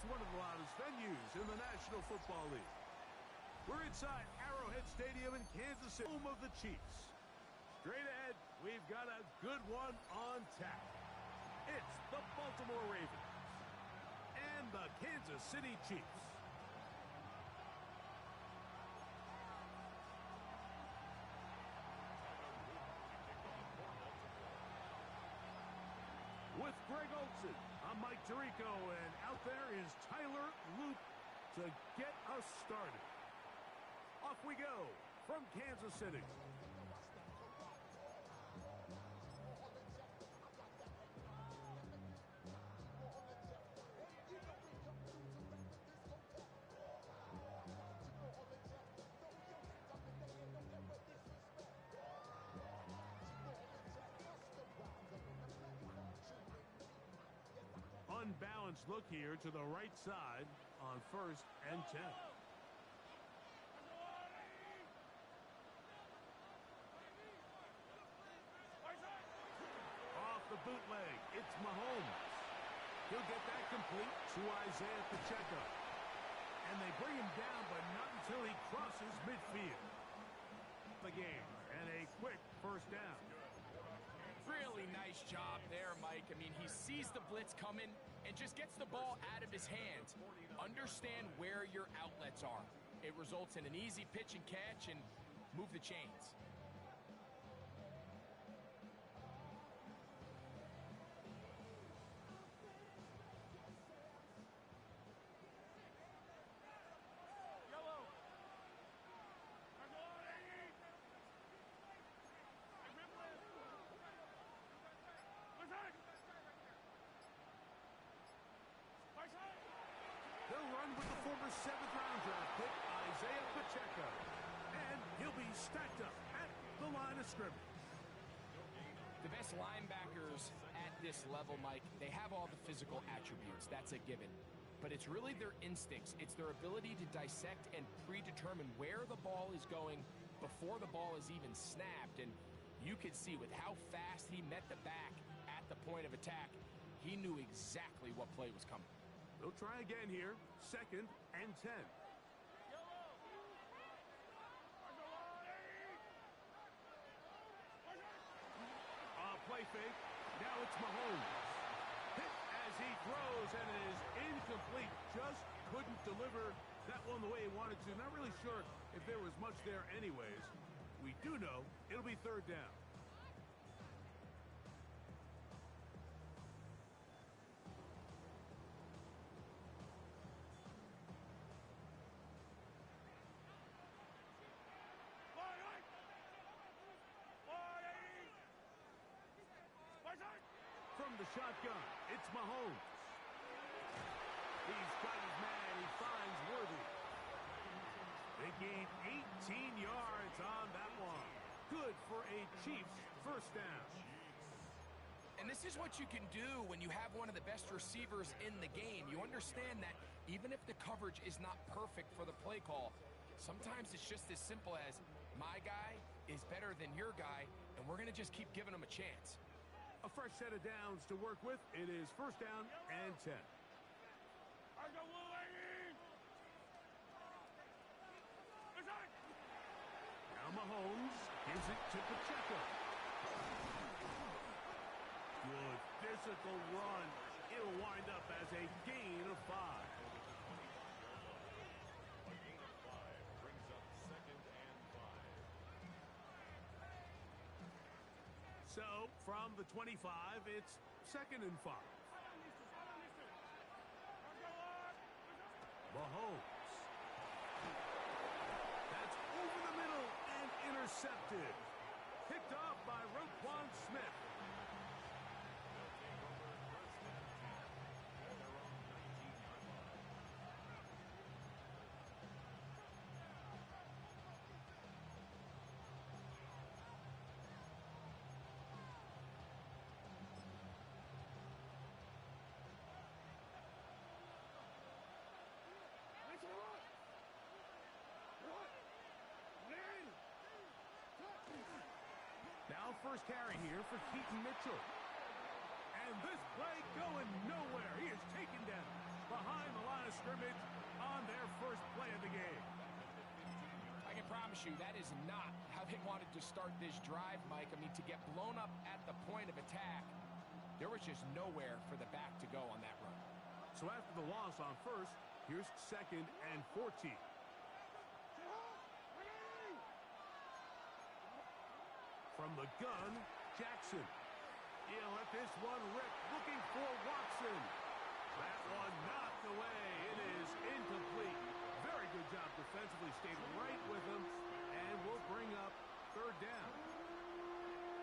It's one of the loudest venues in the National Football League. We're inside Arrowhead Stadium in Kansas City, home of the Chiefs. Straight ahead, we've got a good one on tap. It's the Baltimore Ravens and the Kansas City Chiefs. With Greg Olsen, I'm Mike Tirico, and out there is Tyler Loop to get us started. Off we go from Kansas City. Unbalanced look here to the right side on 1st and 10. Off the bootleg, it's Mahomes. He'll get that complete to Isaiah Pacheco. And they bring him down, but not until he crosses midfield. The game, and a quick first down. Really nice job there, Mike. I mean, he sees the blitz coming and just gets the ball out of his hands. Understand where your outlets are. It results in an easy pitch and catch and move the chains. He'll run with the former 7th-round draft pick, Isaiah Pacheco. And he'll be stacked up at the line of scrimmage. The best linebackers at this level, Mike, they have all the physical attributes. That's a given. But it's really their instincts. It's their ability to dissect and predetermine where the ball is going before the ball is even snapped. And you could see with how fast he met the back at the point of attack, he knew exactly what play was coming. They'll try again here, 2nd and 10. Play fake. Now it's Mahomes. Hit as he throws, and it is incomplete. Just couldn't deliver that one the way he wanted to. Not really sure if there was much there anyways. We do know it'll be 3rd down. From the shotgun, it's Mahomes. He's got his man. He finds Worthy. They gain 18 yards on that one. Good for a Chiefs first down. And this is what you can do when you have one of the best receivers in the game. You understand that even if the coverage is not perfect for the play call, sometimes it's just as simple as my guy is better than your guy, and we're going to just keep giving him a chance. A fresh set of downs to work with. It is 1st down and 10. Now Mahomes gives it to Pacheco. Good physical run. It'll wind up as a gain of 5. So, from the 25, it's 2nd and 5. Mahomes. That's over the middle and intercepted. Picked off by Roquan Smith. Now first carry here for Keaton Mitchell. And this play going nowhere. He is taken down behind the line of scrimmage on their first play of the game. I can promise you that is not how they wanted to start this drive, Mike. I mean, to get blown up at the point of attack, there was just nowhere for the back to go on that run. So after the loss on first, here's 2nd and 14. From the gun, Jackson. He'll let this one rip, looking for Watson. That one knocked away. It is incomplete. Very good job defensively. Stayed right with him, and will bring up 3rd down.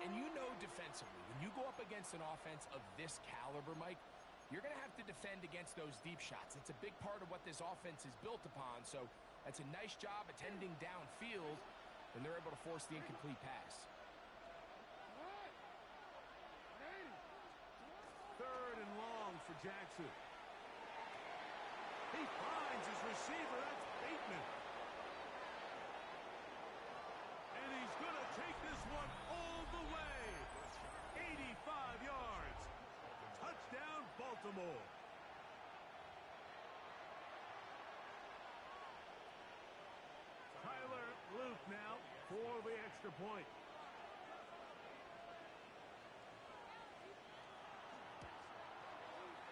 And you know defensively, when you go up against an offense of this caliber, Mike, you're going to have to defend against those deep shots. It's a big part of what this offense is built upon, so that's a nice job attending downfield, and they're able to force the incomplete pass. 3rd and long for Jackson. He finds his receiver. That's Bateman. And he's going to take this one all the way. 85 yards. Touchdown, Baltimore. Tyler Luke now for the extra point.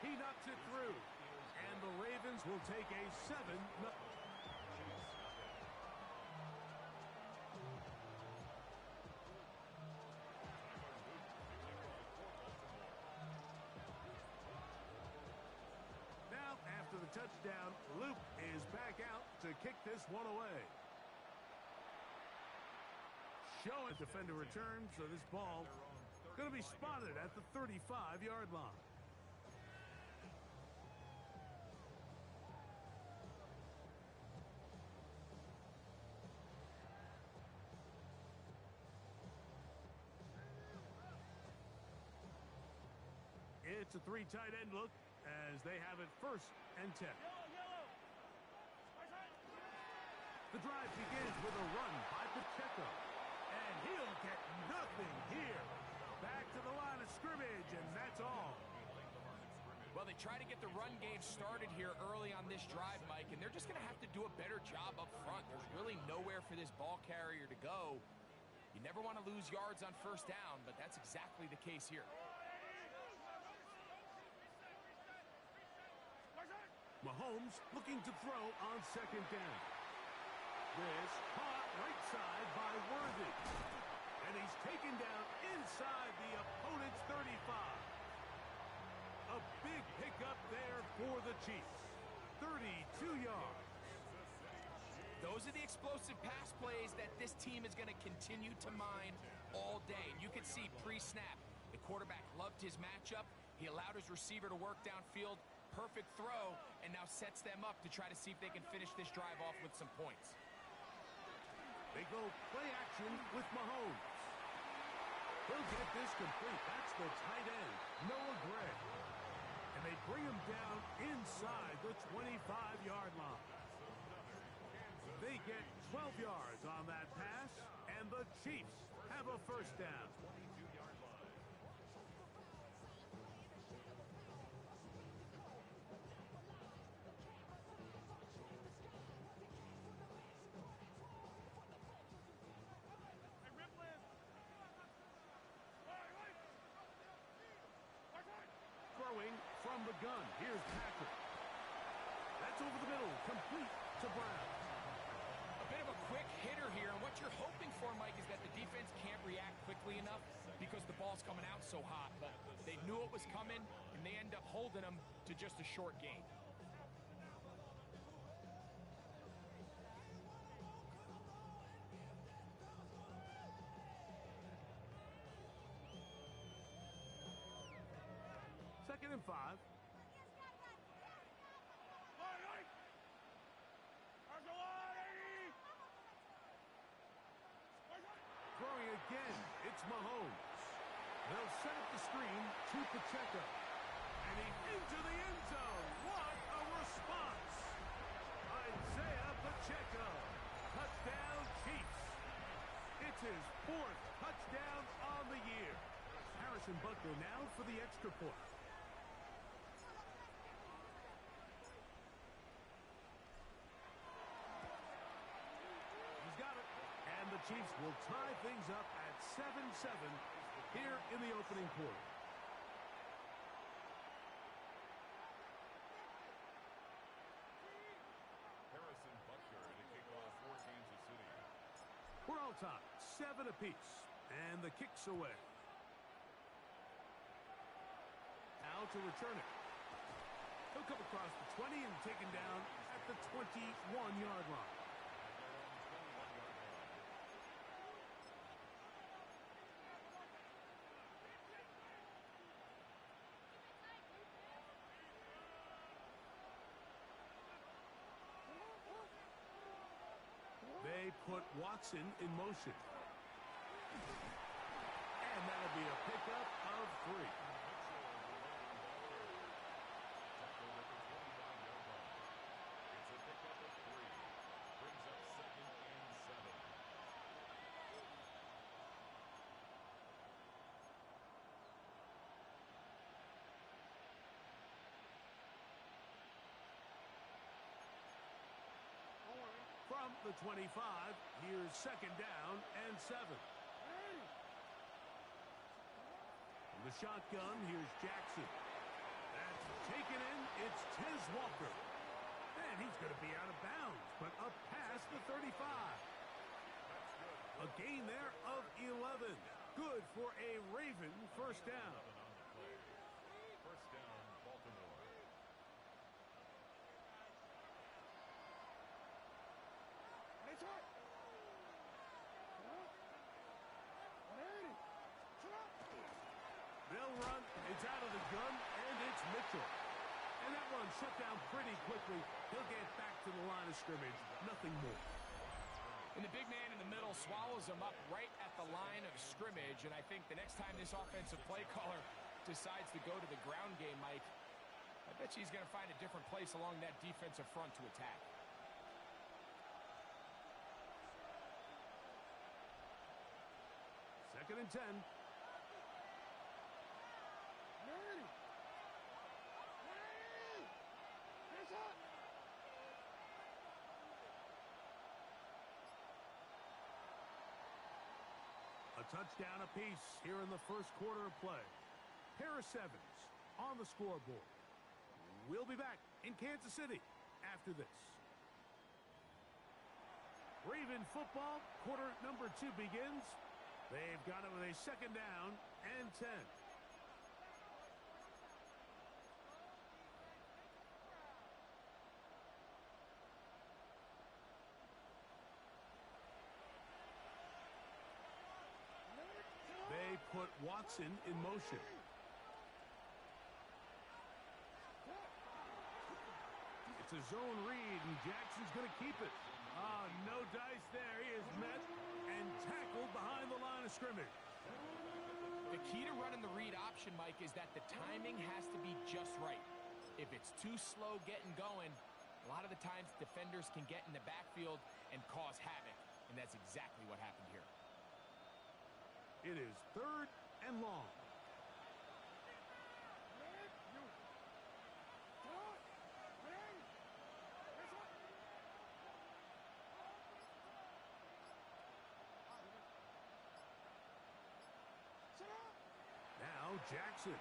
He knocks it through, and the Ravens will take a 7-0. Now, after the touchdown, Luke is back out to kick this one away. Showing defender return, so this ball going to be spotted at the 35-yard line. It's a 3 tight end look as they have it 1st and 10. The drive begins with a run by Pacheco, and he'll get nothing here. Back to the line of scrimmage, and that's all. Well, they try to get the run game started here early on this drive, Mike, and they're just going to have to do a better job up front. There's really nowhere for this ball carrier to go. You never want to lose yards on 1st down, but that's exactly the case here. Mahomes looking to throw on 2nd down. This caught right side by Worthy. And he's taken down inside the opponent's 35. A big pickup there for the Chiefs. 32 yards. Those are the explosive pass plays that this team is going to continue to mine all day. And you can see pre-snap, the quarterback loved his matchup. He allowed his receiver to work downfield. Perfect throw, and now sets them up to try to see if they can finish this drive off with some points. They go play action with Mahomes. He'll get this complete. That's the tight end, Noah Gray. And they bring him down inside the 25-yard line. They get 12 yards on that pass, and the Chiefs have a 1st down. From the gun, here's Patrick. That's over the middle, complete to Brown. A bit of a quick hitter here, and what you're hoping for, Mike, is that the defense can't react quickly enough because the ball's coming out so hot. But they knew it was coming, and they end up holding them to just a short gain. Second and 5. Throwing again, it's Mahomes. They'll set up the screen to Pacheco. And he's into the end zone. What a response! Isaiah Pacheco. Touchdown, Chiefs. It's his 4th touchdown on the year. Harrison Butker now for the extra point. Chiefs will tie things up at 7-7 here in the opening quarter. We're all tied, 7 apiece, and the kick's away. Now to return it. He'll come across the 20 and taken down at the 21-yard line. They put Watson in motion. And that'll be a pickup of 3. From the 25, here's 2nd down and 7. From the shotgun, here's Jackson. That's taken in. It's Tez Walker. And he's going to be out of bounds, but up past the 35. A gain there of 11. Good for a Raven first down. They'll run. It's out of the gun, and it's Mitchell. And that run shut down pretty quickly. He'll get back to the line of scrimmage. Nothing more. And the big man in the middle swallows him up right at the line of scrimmage. And I think the next time this offensive play caller decides to go to the ground game, Mike, I bet you he's going to find a different place along that defensive front to attack. Second and 10. A touchdown apiece here in the first quarter of play. Harris Evans on the scoreboard. We'll be back in Kansas City after this. Raven football, quarter number 2 begins. They've got it with a 2nd down and 10. They put Watson in motion. It's a zone read, and Jackson's going to keep it. No dice there. He is met and tackled behind the line of scrimmage. The key to running the read option, Mike, is that the timing has to be just right. If it's too slow getting going, a lot of the times defenders can get in the backfield and cause havoc, and that's exactly what happened here. It is 3rd and long. Now Jackson.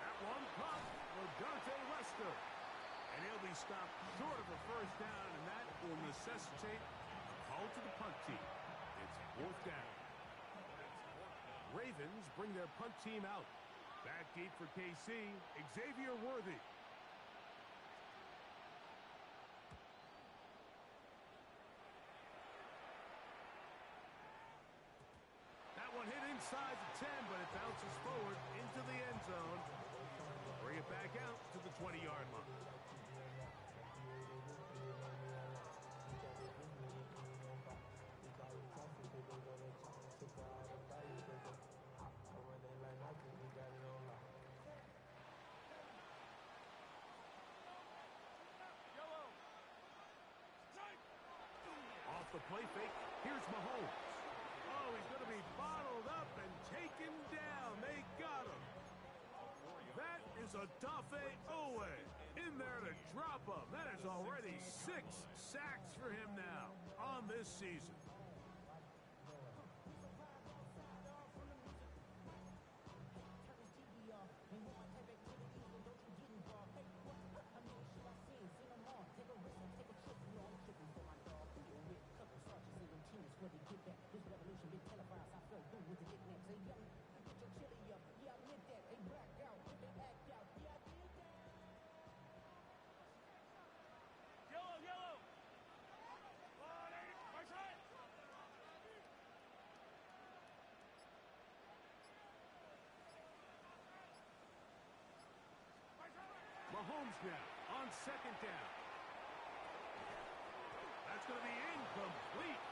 That one caught for Dante Lester. And he'll be stopped short of a first down, and that will necessitate a call to the punt team. It's 4th down. Ravens bring their punt team out. Back deep for KC, Xavier Worthy. That one hit inside the 10, but it bounces forward into the end zone. Bring it back out to the 20-yard line. Off the play fake, here's Mahomes. Oh, he's going to be bottled up and taken down. They got him. That is Odafe Owe in there to drop him. That is already 6 sacks for him now on this season. Mahomes now on second down. That's going to be incomplete.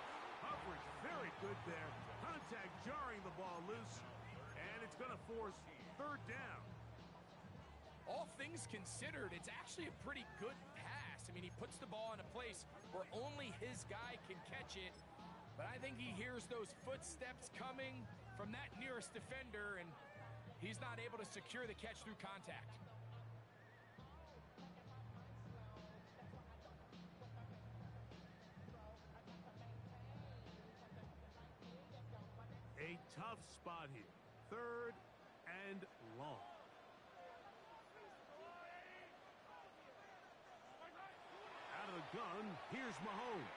Coverage very good there. Contact jarring the ball loose. And it's going to force third down. All things considered, it's actually a pretty good pass. I mean, he puts the ball in a place where only his guy can catch it. But I think he hears those footsteps coming from that nearest defender, and he's not able to secure the catch through contact. A tough spot here. Third and long. Out of the gun, here's Mahomes.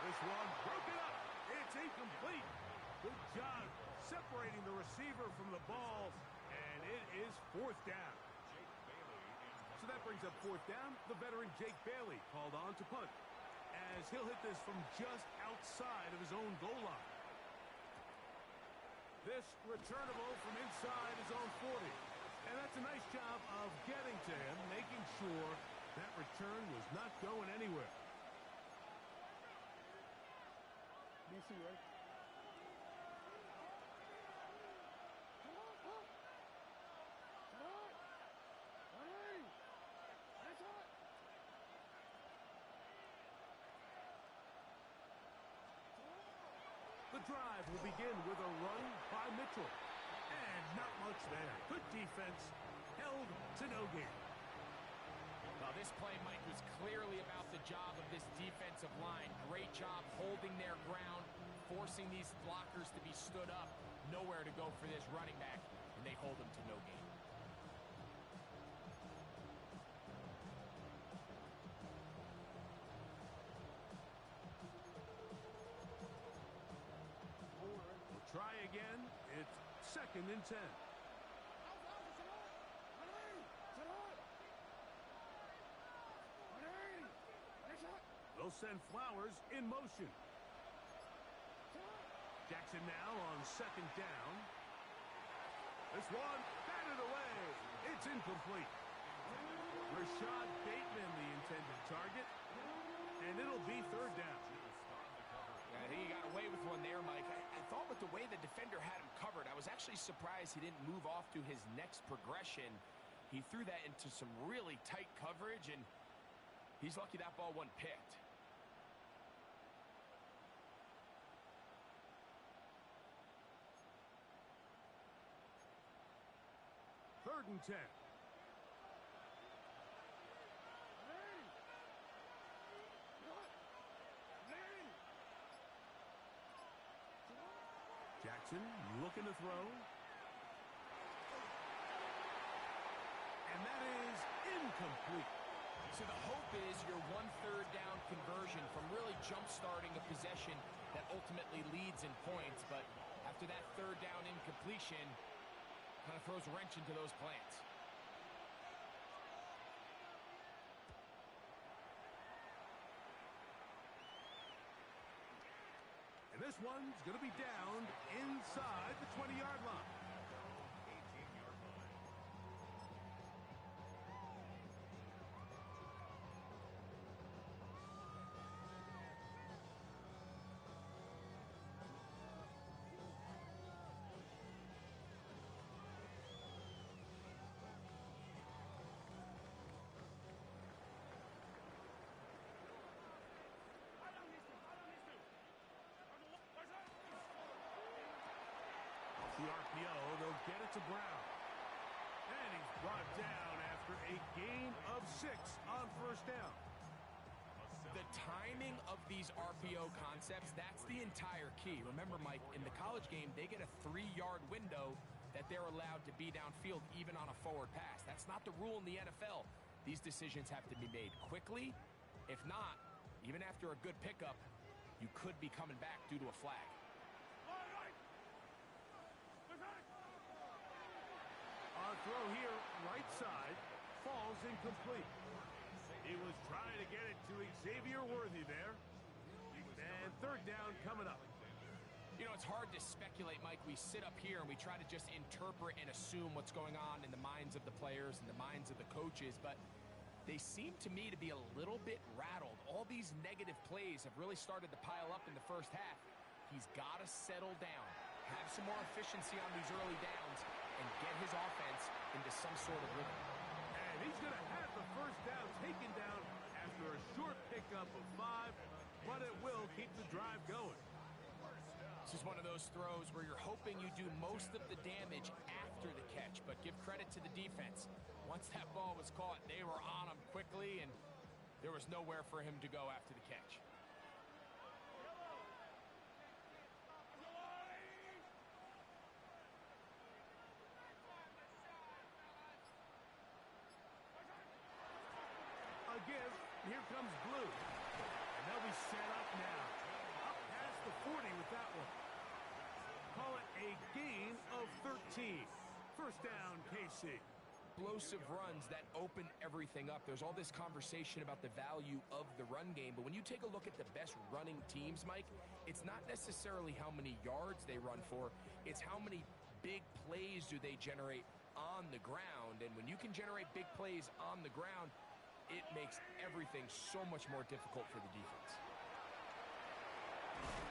This one broken up. It's incomplete. Good job separating the receiver from the ball, and it is fourth down. So that brings up fourth down. The veteran Jake Bailey called on to punt, as he'll hit this from just outside of his own goal line. This returnable from inside his own 40. And that's a nice job of getting to him, making sure that return was not going anywhere. DC, right? The drive will begin with a run by Mitchell. And not much there. Good defense. Held to no gain. Well, this play, Mike, was clearly about the job of this defensive line. Great job holding their ground, forcing these blockers to be stood up. Nowhere to go for this running back, and they hold him to no gain. Try again. It's second and 10. They'll send Flowers in motion. Jackson now on second down. This one batted away. It's incomplete. Rashad Bateman, the intended target. And it'll be third down. I think he got away with one there, Mike. I thought with the way the defender had him covered, I was actually surprised he didn't move off to his next progression. He threw that into some really tight coverage, and he's lucky that ball wasn't picked. Third and 10. Jackson looking to throw. And that is incomplete. So the hope is your 1/3 down conversion from really jump-starting a possession that ultimately leads in points. But after that third down incompletion, kind of throws a wrench into those plans. And this one's going to be downed inside the 20-yard line. The RPO, they'll get it to Brown. And he's brought down after a gain of 6 on first down. The timing of these RPO concepts, that's the entire key. Remember, Mike, in the college game, they get a 3-yard window that they're allowed to be downfield even on a forward pass. That's not the rule in the NFL. These decisions have to be made quickly. If not, even after a good pickup, you could be coming back due to a flag. Our throw here, right side, falls incomplete. He was trying to get it to Xavier Worthy there. And third down coming up. You know, it's hard to speculate, Mike. We sit up here and we try to just interpret and assume what's going on in the minds of the players and the minds of the coaches, but they seem to me to be a little bit rattled. All these negative plays have really started to pile up in the first half. He's got to settle down, have some more efficiency on these early downs, and get his offense into some sort of rhythm. And he's going to have the first down taken down after a short pickup of 5, but it will keep the drive going. This is one of those throws where you're hoping you do most of the damage after the catch, but give credit to the defense. Once that ball was caught, they were on him quickly, and there was nowhere for him to go after the catch. A give. Here comes Blue. And they'll be set up now. Up past the 40 with that one. Call it a gain of 13. First down, KC. Explosive runs that open everything up. There's all this conversation about the value of the run game, but when you take a look at the best running teams, Mike, it's not necessarily how many yards they run for, it's how many big plays do they generate on the ground. And when you can generate big plays on the ground, it makes everything so much more difficult for the defense.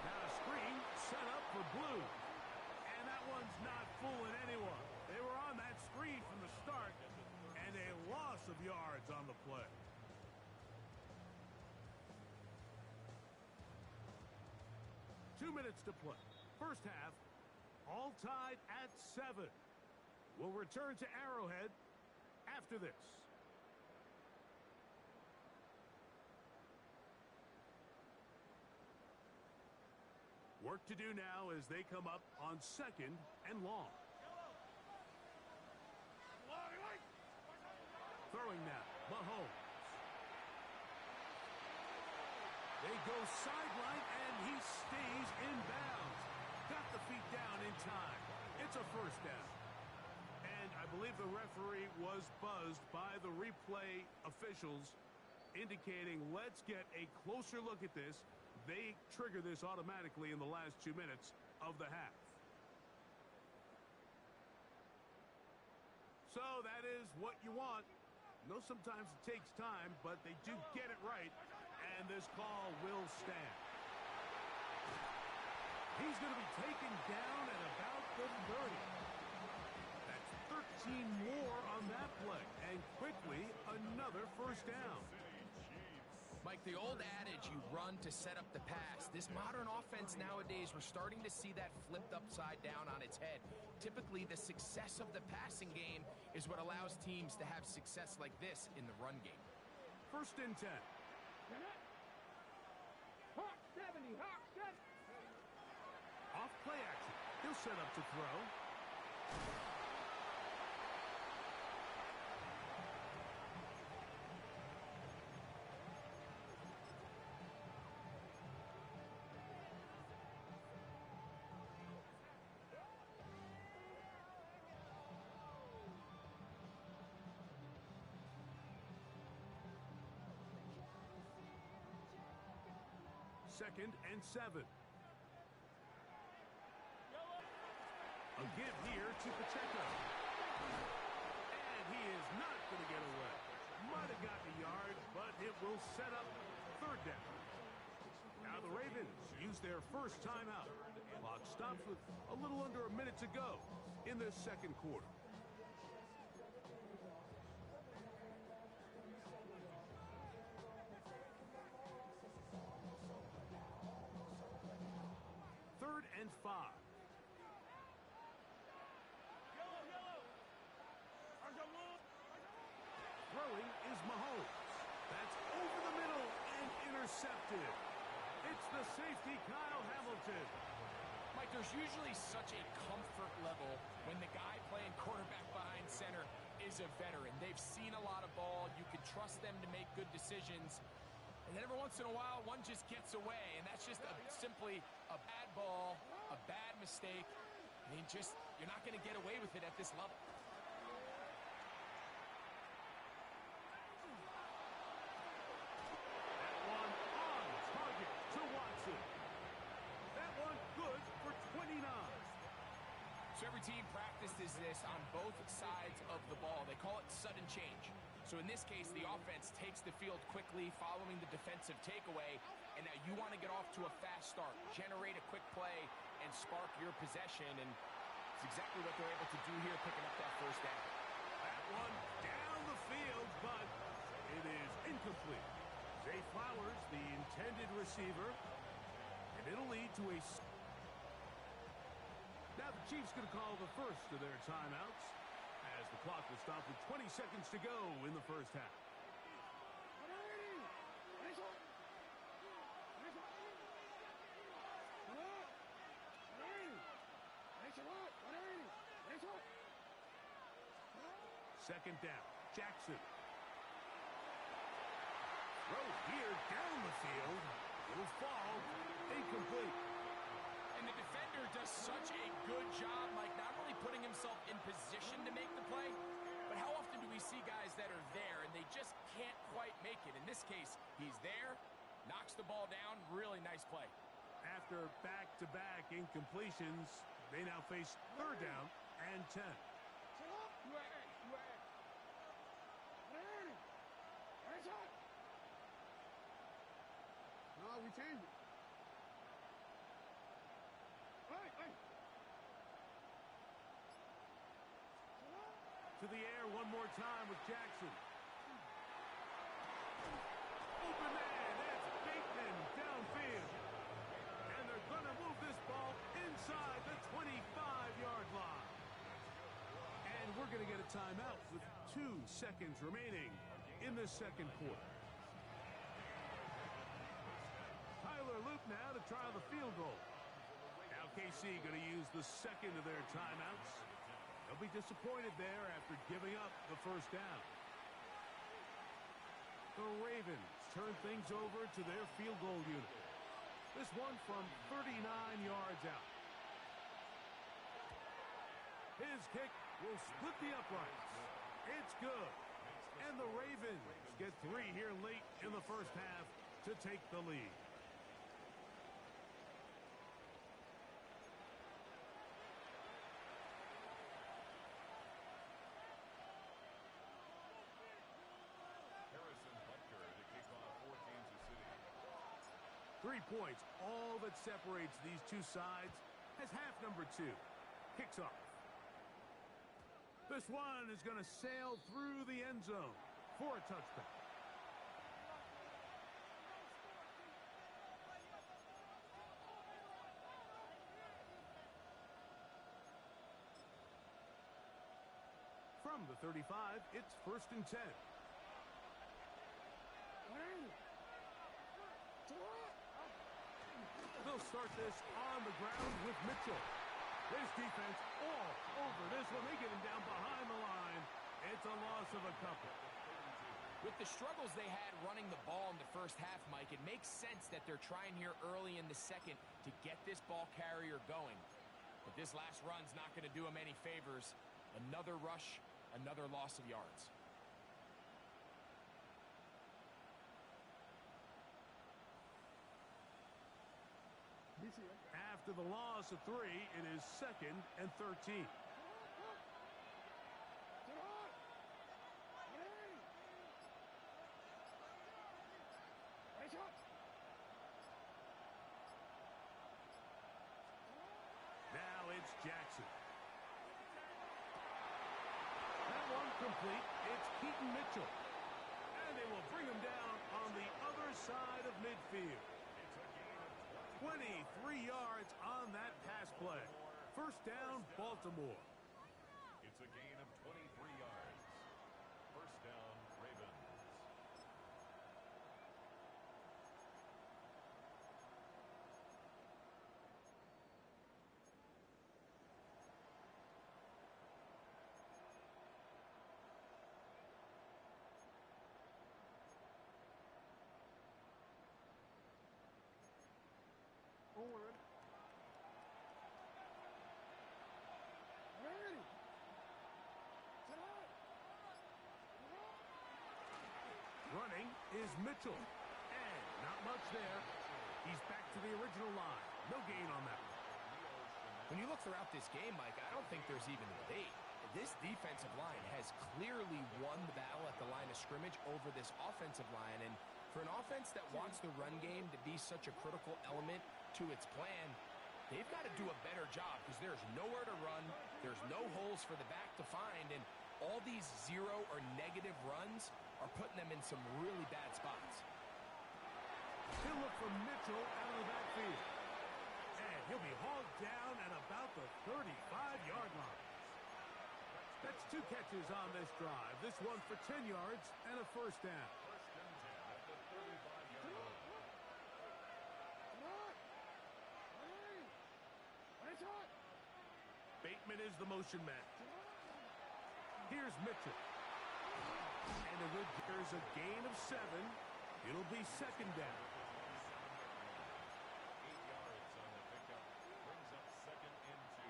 Now a screen set up for Blue. And that one's not fooling anyone. They were on that screen from the start, and a loss of yards on the play. Two minutes to play. First half, all tied at 7. We'll return to Arrowhead after this. Work to do now as they come up on 2nd and long. Throwing now, Mahomes. They go sideline, and he stays in bounds. Got the feet down in time. It's a first down. And I believe the referee was buzzed by the replay officials, indicating let's get a closer look at this. They trigger this automatically in the last 2 minutes of the half. So that is what you want. I know sometimes it takes time, but they do get it right, and this call will stand. He's going to be taken down at about the 30. That's 13 more on that play, and quickly another first down. Mike, the old adage, you run to set up the pass. This modern offense nowadays, we're starting to see that flipped upside down on its head. Typically, the success of the passing game is what allows teams to have success like this in the run game. First and 10. Hawk 70, Hawk 70. Off play action. He'll set up to throw. Second and 7. A give here to Pacheco. And he is not going to get away. Might have gotten a yard, but it will set up third down. Now the Ravens use their first timeout. Clock stops with a little under a minute to go in this second quarter. Third and 5. is Mahomes. That's over the middle and intercepted. It's the safety, Kyle Hamilton. Mike, there's usually such a comfort level when the guy playing quarterback behind center is a veteran. They've seen a lot of ball. You can trust them to make good decisions. And then every once in a while, one just gets away, and that's just simply a bad ball, a bad mistake. I mean, you're not going to get away with it at this level. That one on target to Watson. That one good for 29. So every team practices this on both sides of the ball. They call it sudden change. So in this case, the offense takes the field quickly following the defensive takeaway, and now you want to get off to a fast start, generate a quick play, and spark your possession, and it's exactly what they're able to do here, picking up that first down. That one down the field, but it is incomplete. Zay Flowers, the intended receiver, and it'll lead to a... Now the Chiefs going to call the first of their timeouts, as the clock will stop with 20 seconds to go in the first half. Second down, Jackson. Throw here down the field. Will fall. Incomplete. And the defender does such a good job, Mike, not only putting himself in position to make the play, but how often do we see guys that are there and they just can't quite make it? In this case, he's there, knocks the ball down. Really nice play. After back-to-back incompletions, they now face third down and 10. No, we changed it. To the air one more time with Jackson. Open man, that's Bateman downfield. And they're going to move this ball inside the 25-yard line. And we're going to get a timeout with 2 seconds remaining in the second quarter. Tyler Luke now to try the field goal. Now KC going to use the second of their timeouts. They'll be disappointed there after giving up the first down. The Ravens turn things over to their field goal unit. This one from 39 yards out. His kick will split the uprights. It's good. And the Ravens get 3 here late in the first half to take the lead. Harrison Butker to kick off for Kansas City. 3 points, all that separates these two sides as half number 2 kicks off. This one is going to sail through the end zone for a touchdown. From the 35, it's 1st and 10. They'll start this on the ground with Mitchell. This defense all over this one. They get him down behind the line. It's a loss of a couple. With the struggles they had running the ball in the first half, Mike, it makes sense that they're trying here early in the second to get this ball carrier going. But this last run's not going to do him any favors. Another rush, another loss of yards. After the loss of 3, it is 2nd and 13. Now it's Jackson. That one complete. It's Keaton Mitchell. And they will bring him down on the other side of midfield. 23 yards on that pass play. First down, Baltimore. It's a gain of 23 yards. First down, Ravens. is Mitchell. And not much there. He's back to the original line. No gain on that one. When you look throughout this game, Mike, I don't think there's even a debate. This defensive line has clearly won the battle at the line of scrimmage over this offensive line. And for an offense that wants the run game to be such a critical element to its plan, they've got to do a better job because there's nowhere to run. There's no holes for the back to find. And all these zero or negative runs are putting them in some really bad spots. He'll look for Mitchell out of the backfield. And he'll be hauled down at about the 35-yard line. That's 2 catches on this drive. This one for 10 yards and a first down. First and 10 at the 35-yard line. Bateman is the motion man. Here's Mitchell. And there's a gain of 7. It'll be second down. 8 yards on the pickup. Brings up second and 2.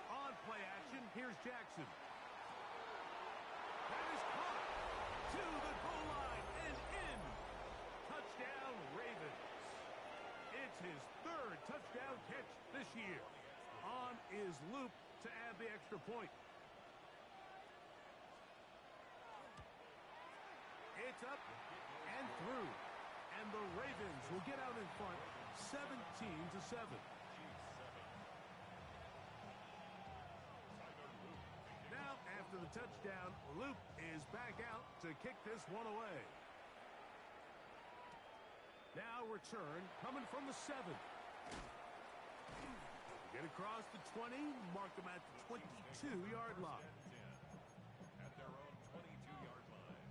On play action, here's Jackson. That is caught to the goal line and in. Touchdown, Ravens. It's his 3rd touchdown catch this year. On is Loop to add the extra point. It's up and through. And the Ravens will get out in front 17-7. Now, after the touchdown, Loop is back out to kick this one away. Now return coming from the 7. Get across the 20, mark them at the 22-yard line. At their own 22-yard line.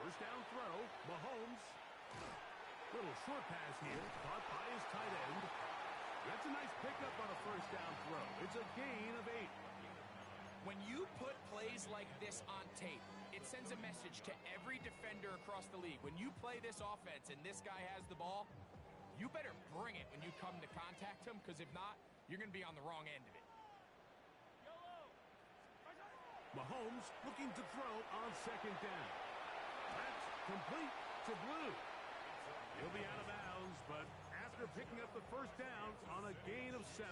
First down throw, Mahomes. Little short pass here, caught by his tight end. That's a nice pickup on a first down throw. It's a gain of 8. When you put plays like this on tape, it sends a message to every defender across the league. When you play this offense and this guy has the ball, you better bring it when you come to contact him, because if not, you're going to be on the wrong end of it. Mahomes looking to throw on second down. That's complete to Blue. He'll be out of bounds, but after picking up the first down on a gain of 7.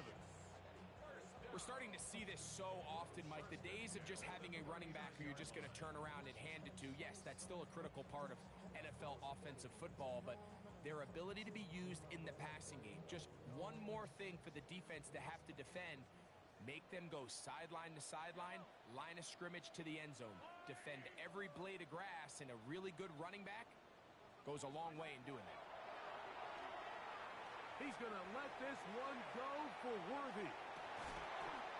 We're starting to see this so often, Mike. The days of just having a running back who you're just going to turn around and hand it to, yes, that's still a critical part of NFL offensive football, but their ability to be used in the passing game, just one more thing for the defense to have to defend, make them go sideline to sideline, line of scrimmage to the end zone, defend every blade of grass, and a really good running back goes a long way in doing that. He's going to let this one go for Worthy.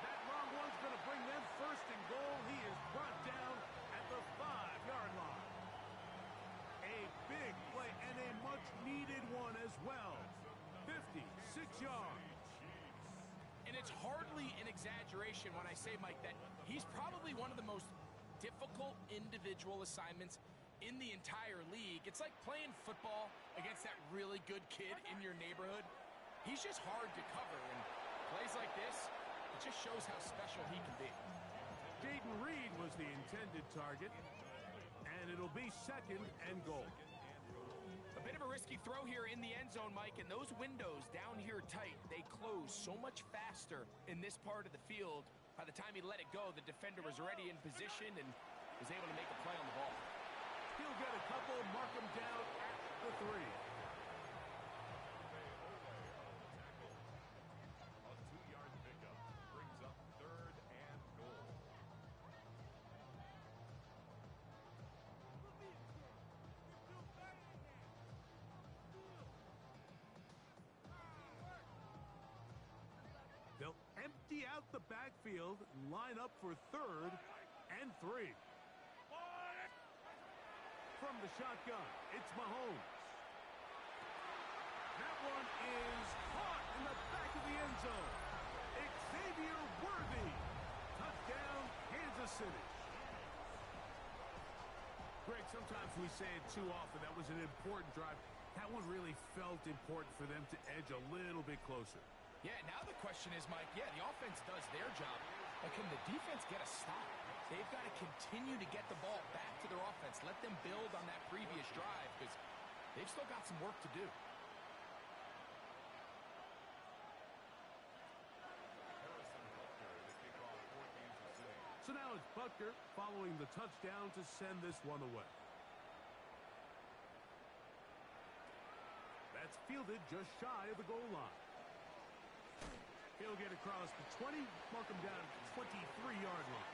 That long one's going to bring them first and goal. He is brought down at the 5-yard line. A big play and a much-needed one as well. 56 yards. And it's hardly an exaggeration when I say, Mike, that he's probably one of the most difficult individual assignments in the entire league. It's like playing football against that really good kid in your neighborhood. He's just hard to cover, and plays like this, it just shows how special he can be. Jaden Reed was the intended target, and it'll be second and goal. A bit of a risky throw here in the end zone, Mike, and those windows down here tight, they close so much faster in this part of the field. By the time he let it go, the defender was already in position and was able to make a play on the ball. He'll get a couple, mark him down at the 3. A 2-yard pickup brings up third and goal. empty out the backfield and line up for 3rd and 3. From the shotgun, it's Mahomes. That one is caught in the back of the end zone. Xavier Worthy. Touchdown, Kansas City. Greg, sometimes we say it too often. That was an important drive. That one really felt important for them to edge a little bit closer. Yeah, now the question is, Mike, the offense does their job, but can the defense get a stop? They've got to continue to get the ball back to their offense. Let them build on that previous drive because they've still got some work to do. So now it's Butker following the touchdown to send this one away. That's fielded just shy of the goal line. He'll get across the 20, mark him down at the 23-yard line.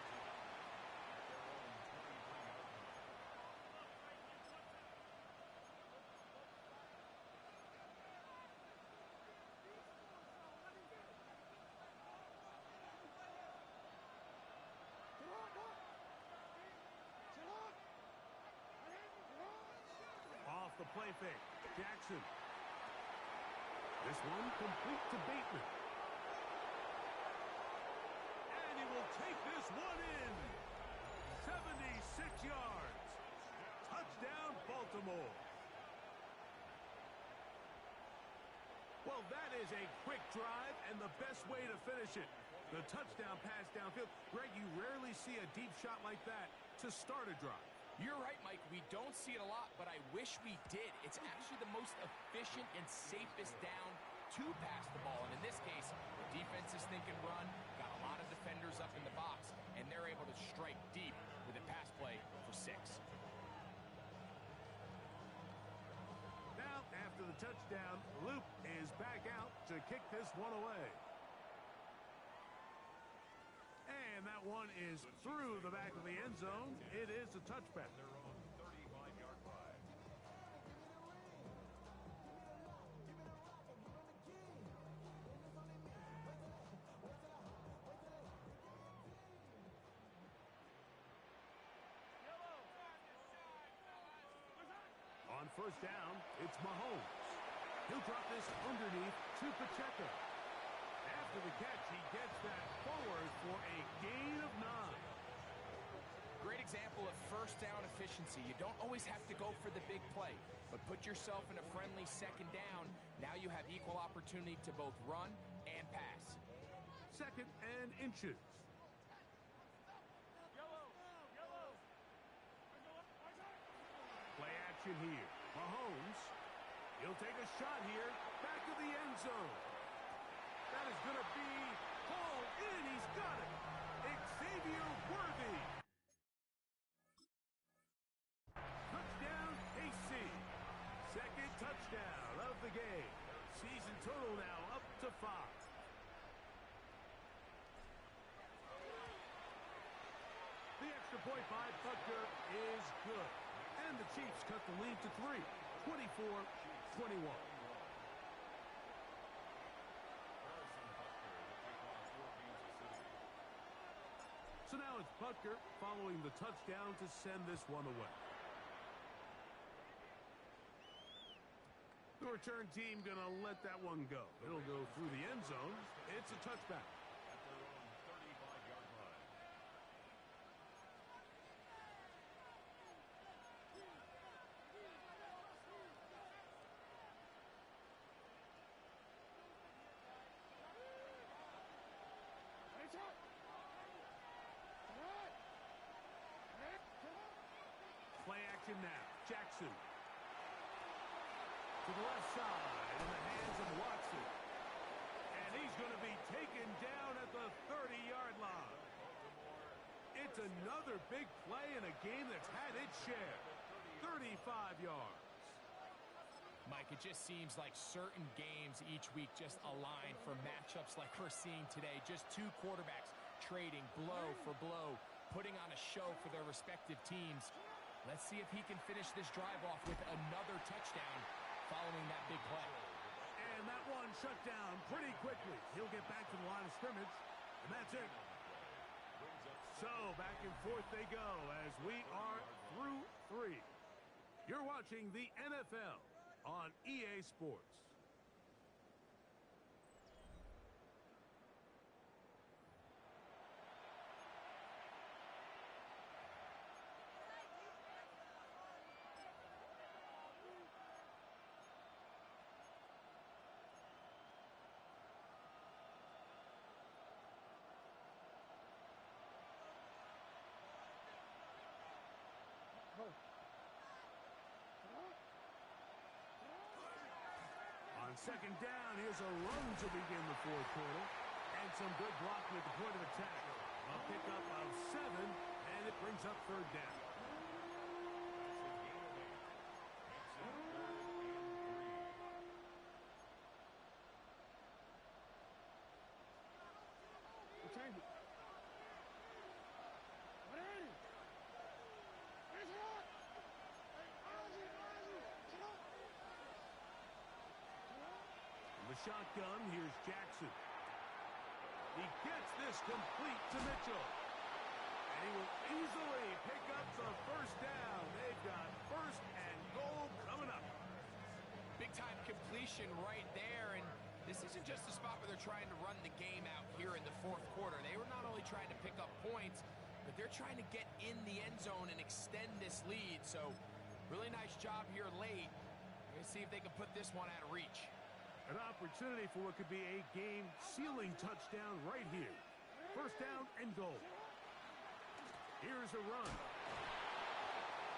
Off the play fake, Jackson. This one complete to Bateman. And he will take this one in. 76 yards. Touchdown, Baltimore. Well, that is a quick drive and the best way to finish it. The touchdown pass downfield. Greg, you rarely see a deep shot like that to start a drive. You're right, Mike. We don't see it a lot, but I wish we did. It's actually the most efficient and safest down to pass the ball. And in this case, the defense is thinking run, got a lot of defenders up in the box, and they're able to strike deep with a pass play for 6. Now, after the touchdown, Loop is back out to kick this one away. And that one is through the back of the end zone. It is a touchback. Their own 35-yard line. On first down, it's Mahomes. He'll drop this underneath to Pacheco. After the catch, he gets that forward for a gain of 9. Great example of first down efficiency. You don't always have to go for the big play, but put yourself in a friendly second down. Now you have equal opportunity to both run and pass. 2nd and inches. Play action here. Mahomes. He'll take a shot here. Back of the end zone. That is going to be hauled in. He's got it. Xavier Worthy. Touchdown, KC. 2nd touchdown of the game. Season total now up to 5. The extra point by Butker is good. And the Chiefs cut the lead to 3, 24-21. So now it's Butker following the touchdown to send this one away. The return team going to let that one go. It'll go through the end zone. It's a touchback. At their own 35-yard line. Play action now. Jackson. To the left side in the hands of Watson. And he's going to be taken down at the 30-yard line. It's another big play in a game that's had its share. 35 yards. Mike, it just seems like certain games each week just align for matchups like we're seeing today. Just two quarterbacks trading blow for blow, putting on a show for their respective teams. Let's see if he can finish this drive off with another touchdown following that big play. And that one shut down pretty quickly. He'll get back to the line of scrimmage And that's it. So, back and forth they go as we are through 3. You're watching the NFL on EA Sports. On second down, here's a run to begin the 4th quarter. And some good blocking at the point of attack. A pickup of 7, and it brings up 3rd down. Shotgun, here's Jackson. He gets this complete to Mitchell. And he will easily pick up the 1st down. They've got 1st and goal coming up. Big-time completion right there, and this isn't just a spot where they're trying to run the game out here in the 4th quarter. They were not only trying to pick up points, but they're trying to get in the end zone and extend this lead. So, really nice job here late. We're going to see if they can put this one out of reach. An opportunity for what could be a game-sealing touchdown right here. 1st down and goal. Here's a run.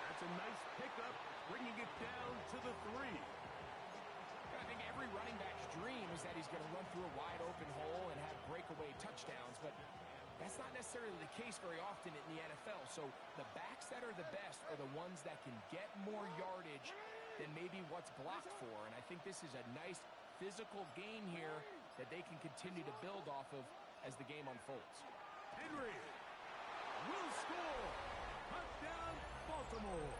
That's a nice pickup, bringing it down to the 3. I think every running back's dream is that he's going to run through a wide-open hole and have breakaway touchdowns, but that's not necessarily the case very often in the NFL. So the backs that are the best are the ones that can get more yardage than maybe what's blocked for, and I think this is a nice physical game here that they can continue to build off of as the game unfolds. Henry will score. Touchdown, Baltimore.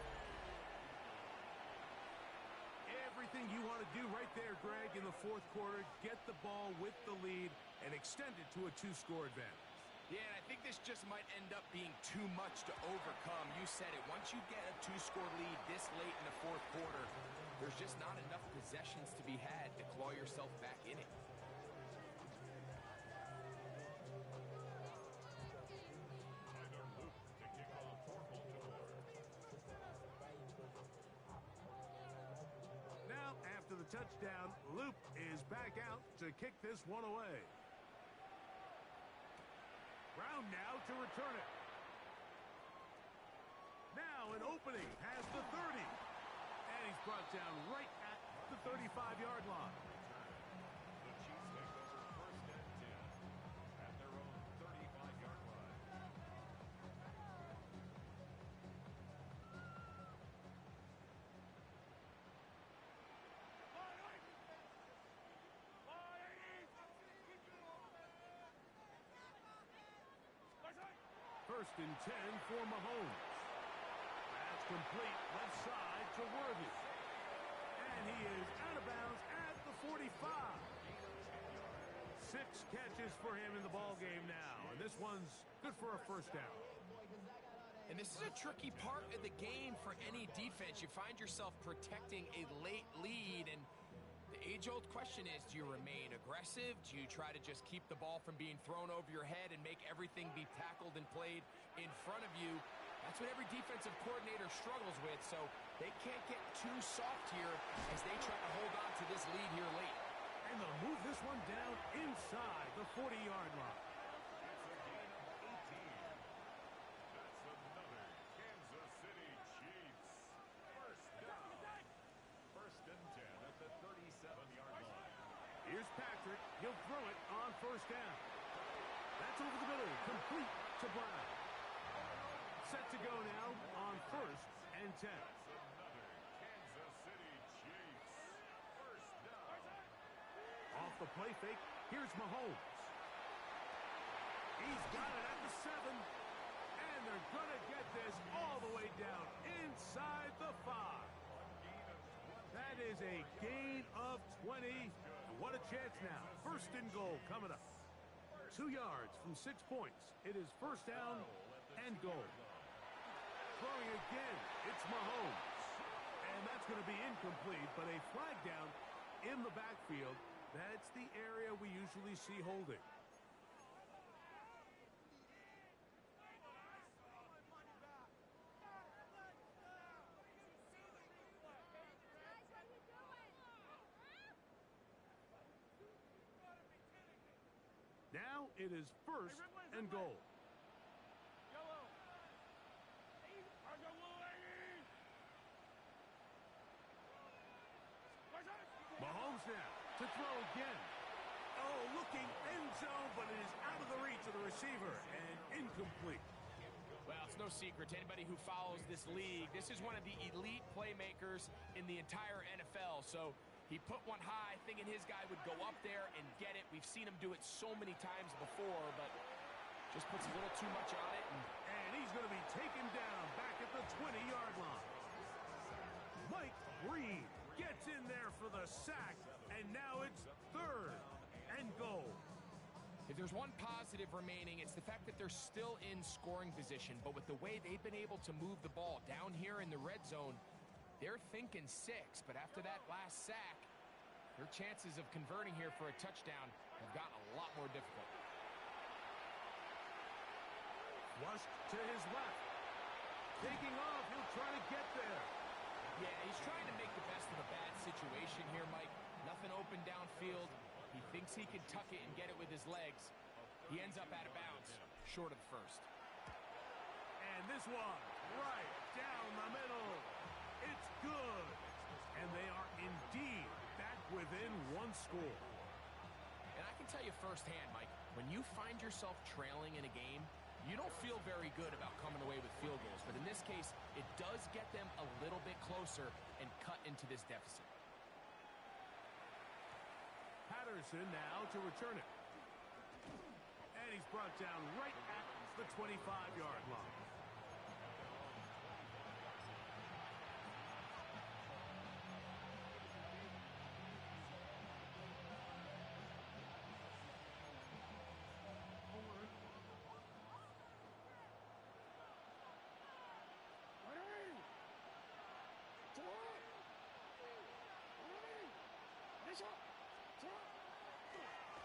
Everything you want to do right there, Greg, in the 4th quarter. Get the ball with the lead and extend it to a 2-score advantage. Yeah, and I think this just might end up being too much to overcome. You said it. Once you get a 2-score lead this late in the 4th quarter, there's just not enough possessions to be had to claw yourself back in it. Now, after the touchdown, Loop is back out to kick this one away. Brown now to return it. Now an opening has the 30. And he's brought down right at the 35-yard line. The Chiefs take over 1st and 10 at their own 35-yard line. First and 10 for Mahomes. That's complete left side to Worthy. And he is out of bounds at the 45. 6 catches for him in the ballgame now. And this one's good for a 1st down. And this is a tricky part of the game for any defense. You find yourself protecting a late lead, and the age-old question is, do you remain aggressive? Do you try to just keep the ball from being thrown over your head and make everything be tackled and played in front of you? That's what every defensive coordinator struggles with, so they can't get too soft here as they try to hold on to this lead here late. And they'll move this one down inside the 40-yard line. Here's Patrick. He'll throw it on 1st down. That's over the middle. Complete to Brown. Set to go now on 1st and 10. Off the play fake, here's Mahomes. He's got it at the 7. And they're going to get this all the way down inside the 5. That is a gain of 20. What a chance now. 1st and goal coming up. 2 yards from 6 points. It is first down and goal. Throwing again, it's Mahomes. And that's going to be incomplete, but a flag down in the backfield. That's the area we usually see holding. Now it is first and goal. Mahomes now to throw again. Oh, looking end zone, but it is out of the reach of the receiver and incomplete. Well, it's no secret to anybody who follows this league. This is one of the elite playmakers in the entire NFL. So he put one high, thinking his guy would go up there and get it. We've seen him do it so many times before, but just puts a little too much on it. And he's going to be taken down back at the 20-yard line. Mike Reed gets in there for the sack, and now it's third and goal. If there's one positive remaining, it's the fact that they're still in scoring position. But with the way they've been able to move the ball down here in the red zone, they're thinking 6. But after that last sack, their chances of converting here for a touchdown have gotten a lot more difficult. Flushed to his left. Taking off, he'll try to get there. Yeah, he's trying to make the best of a bad situation here, Mike. Nothing open downfield. He thinks he can tuck it and get it with his legs. He ends up out of bounds, short of the first. And this one, right down the middle. It's good. And they are indeed back within one score. And I can tell you firsthand, Mike, when you find yourself trailing in a game, you don't feel very good about coming away with field goals. But in this case, it does get them a little bit closer and cut into this deficit. Patterson now to return it. And he's brought down right at the 25-yard line.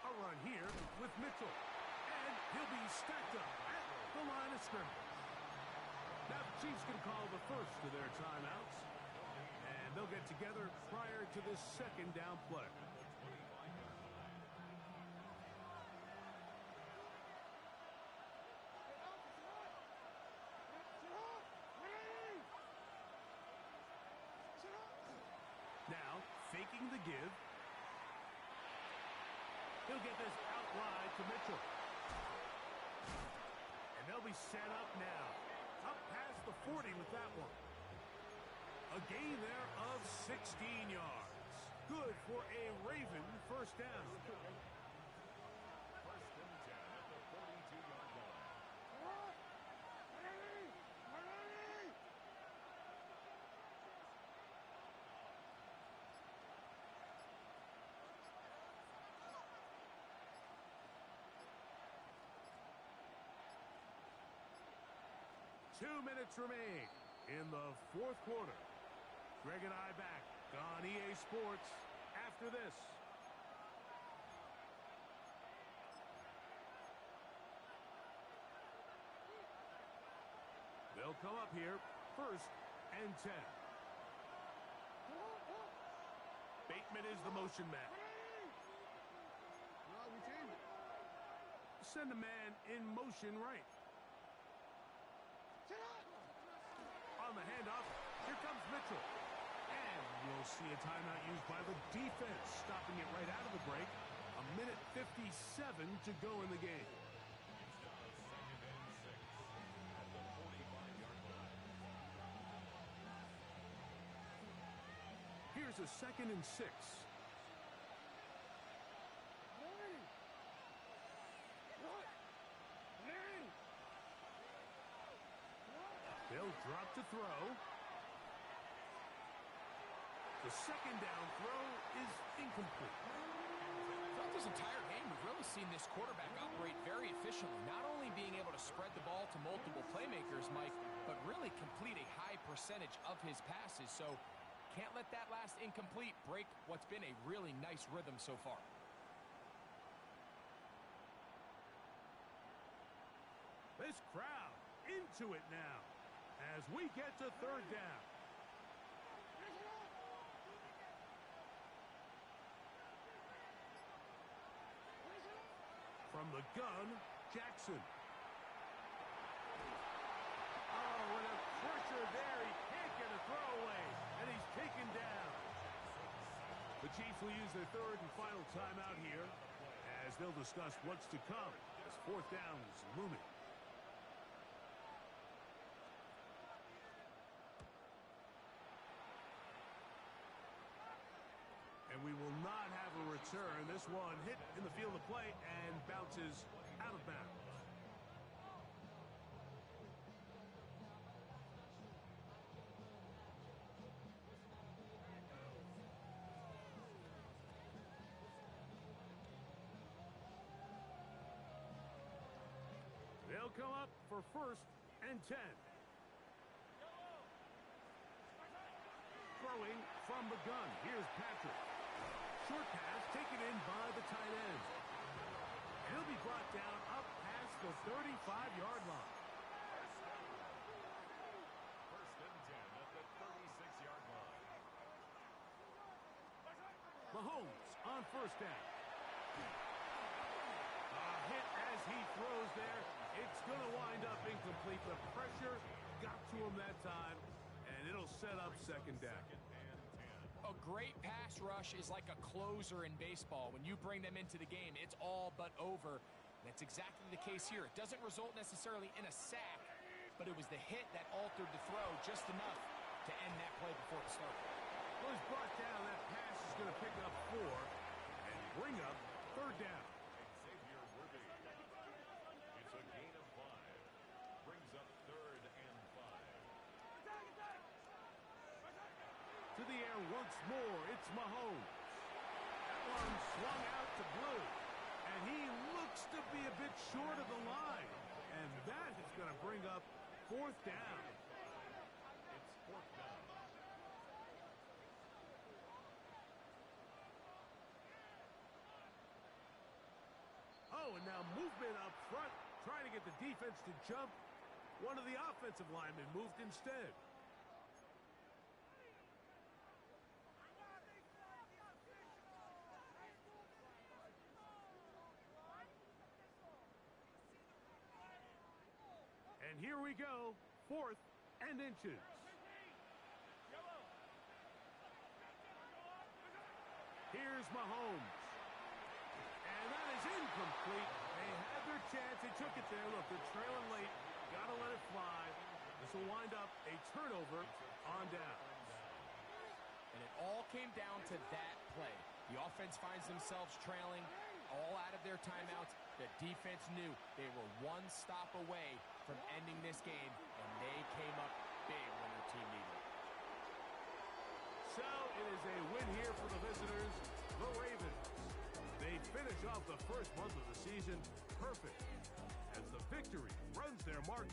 A run here with Mitchell. And he'll be stacked up at the line of scrimmage. Now the Chiefs can call the first of their timeouts. And they'll get together prior to this second down play. Now faking the give. He'll get this out wide to Mitchell. And they'll be set up now. Up past the 40 with that one. A gain there of 16 yards. Good for a Raven first down. First and 10 at the 42-yard line. Two minutes remain in the fourth quarter. Greg and I back on EA Sports after this. They'll come up here first and 10. Bateman is the motion man. Send a man in motion right. On the handoff, here comes Mitchell. And we'll see a timeout used by the defense, stopping it right out of the break. A minute 57 to go in the game. Here's a 2nd and 6. They'll drop to throw. The second down throw is incomplete. So I'll this entire game, we've really seen this quarterback operate very efficiently, not only being able to spread the ball to multiple playmakers, Mike, but really complete a high percentage of his passes. So can't let that last incomplete break what's been a really nice rhythm so far. This crowd into it now as we get to third down. From the gun, Jackson. Oh, and a pressure there. He can't get a throwaway, and he's taken down. The Chiefs will use their third and final timeout here as they'll discuss what's to come as fourth down is looming. And we will not have a return. This one hit in the field of play and bounces out of bounds. They'll come up for first and 10. Throwing from the gun. Here's Patrick. Short pass taken in by the tight end. And he'll be brought down up past the 35-yard line. First and 10 at the 36-yard line. Mahomes on first down. A hit as he throws there. It's going to wind up incomplete. The pressure got to him that time, and it'll set up second down. A great pass rush is like a closer in baseball. When you bring them into the game, it's all but over. That's exactly the case here. It doesn't result necessarily in a sack, but it was the hit that altered the throw just enough to end that play before it started. Well, he's brought down. That pass is going to pick up 4 and bring up third down. Xavier Worthy. It's a gain of 5. Brings up third and 5. To the air once more, it's Mahomes. That one swung out to Blue, and he looks to be a bit short of the line. And that is going to bring up fourth down. It's fourth down. Oh, and now movement up front, trying to get the defense to jump. One of the offensive linemen moved instead. And here we go, fourth and inches. Here's Mahomes. And that is incomplete. They had their chance. They took it there. Look, they're trailing late. Got to let it fly. This will wind up a turnover on down. And it all came down to that play. The offense finds themselves trailing, all out of their timeouts. The defense knew they were one stop away from ending this game, and they came up big when their team needed it. So it is a win here for the visitors, the Ravens. They finish off the first month of the season perfect as the victory runs their mark